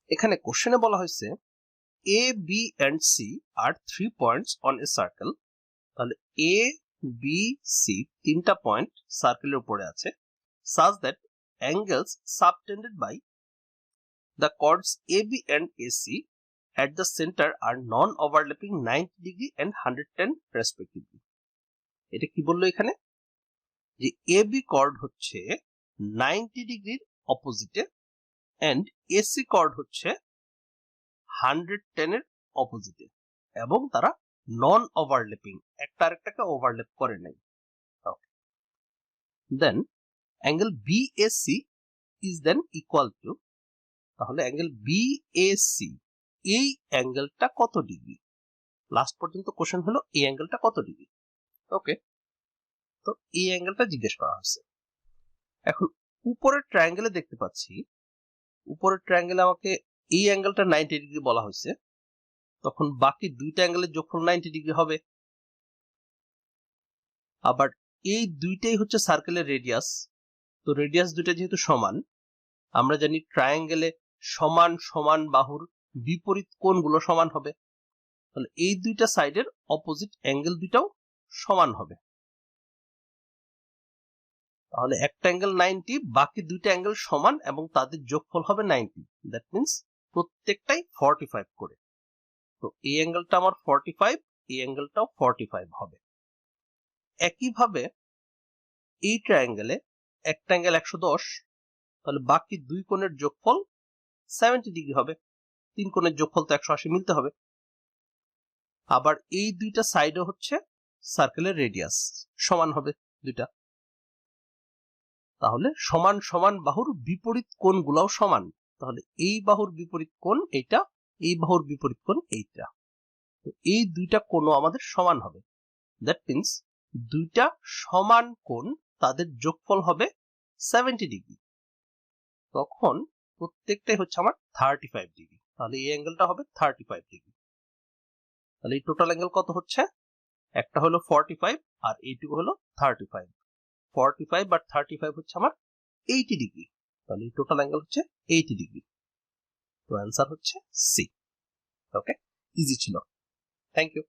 এখানে কোশ্চেনে বলা হয়েছে A, B and C are 3 points on a circle. তাহলে A, B, C তিনটা পয়েন্ট সার্কেলের উপরে আছে such that angles subtended by the chords AB and AC at the center are non-overlapping 90 degree and 110 respectively. এটা কি বললো এখানে যে AB chord হচ্ছে 90 ডিগ্রির অপোজিটে and AC chord হচ্ছে 110 এর অপোজিটে এবং তারা নন ওভারল্যাপিং একটা আরেকটাকে ওভারল্যাপ করে নাই okay then angle BAC is then equal to তাহলে অ্যাঙ্গেল BAC এই অ্যাঙ্গেলটা কত ডিগ্রি লাস্ট পর্যন্ত কোশ্চেন হলো এই অ্যাঙ্গেলটা কত ডিগ্রি ওকে তো এই অ্যাঙ্গেলটা জিজ্ঞেস করা হয়েছে এখন উপরের ট্রায়াঙ্গেলে দেখতে পাচ্ছি উপরের ট্রায়াঙ্গেলে আমাকে এই অ্যাঙ্গেলটা 90 ডিগ্রি বলা হয়েছে তখন বাকি দুইটা অ্যাঙ্গেলের যোগফল 90 ডিগ্রি হবে আবার এই দুইটাই হচ্ছে সার্কেলের রেডিয়াস তো রেডিয়াস দুইটা যেহেতু সমান আমরা জানি ট্রায়াঙ্গেলে সমান সমান বাহুর বিপরীত কোণগুলো সমান হবে তাহলে এই দুইটা সাইডের অপোজিট অ্যাঙ্গেল দুইটাও সমান হবে তাহলে একটা অ্যাঙ্গেল 90 বাকি দুইটা অ্যাঙ্গেল সমান এবং তাদের যোগফল হবে 90 দ্যাট মিন্স প্রত্যেকটাই 45 করে তো এই অ্যাঙ্গেলটা আমার 45 এই অ্যাঙ্গেলটাও 45 হবে একইভাবে এই ট্রায়াঙ্গেলে একটা অ্যাঙ্গেল 110 তাহলে বাকি দুই কোণের যোগফল 70 ডিগ্রি হবে তিন কোণের যোগফল তো 180 মিলতে হবে আবার এই দুইটা সাইডে হচ্ছে সার্কেলের রেডিয়াস সমান হবে দুইটা তাহলে সমান সমান বাহুর বিপরীত কোণগুলোও সমান তাহলে এই বাহুর বিপরীত কোণ এইটা এই বাহুর বিপরীত কোণ এইটা তো এই দুইটা কোণও আমাদের সমান হবে দ্যাট মিন্স দুইটা সমান কোণ তাদের যোগফল হবে 70 ডিগ্রি তখন প্রত্যেকটাই হচ্ছে আমার 35 ডিগ্রি তাহলে এই অ্যাঙ্গেলটা হবে 35 ডিগ্রি তাহলে এই টোটাল অ্যাঙ্গেল কত হচ্ছে একটা হলো 45 আর এইটুকু হলো 35 45 আর 35 হচ্ছে আমার 80 ডিগ্রি তাহলে এই টোটাল অ্যাঙ্গেল হচ্ছে 80 ডিগ্রি তো অ্যান্সার হচ্ছে সি ওকে ইজি ছিল থ্যাংক ইউ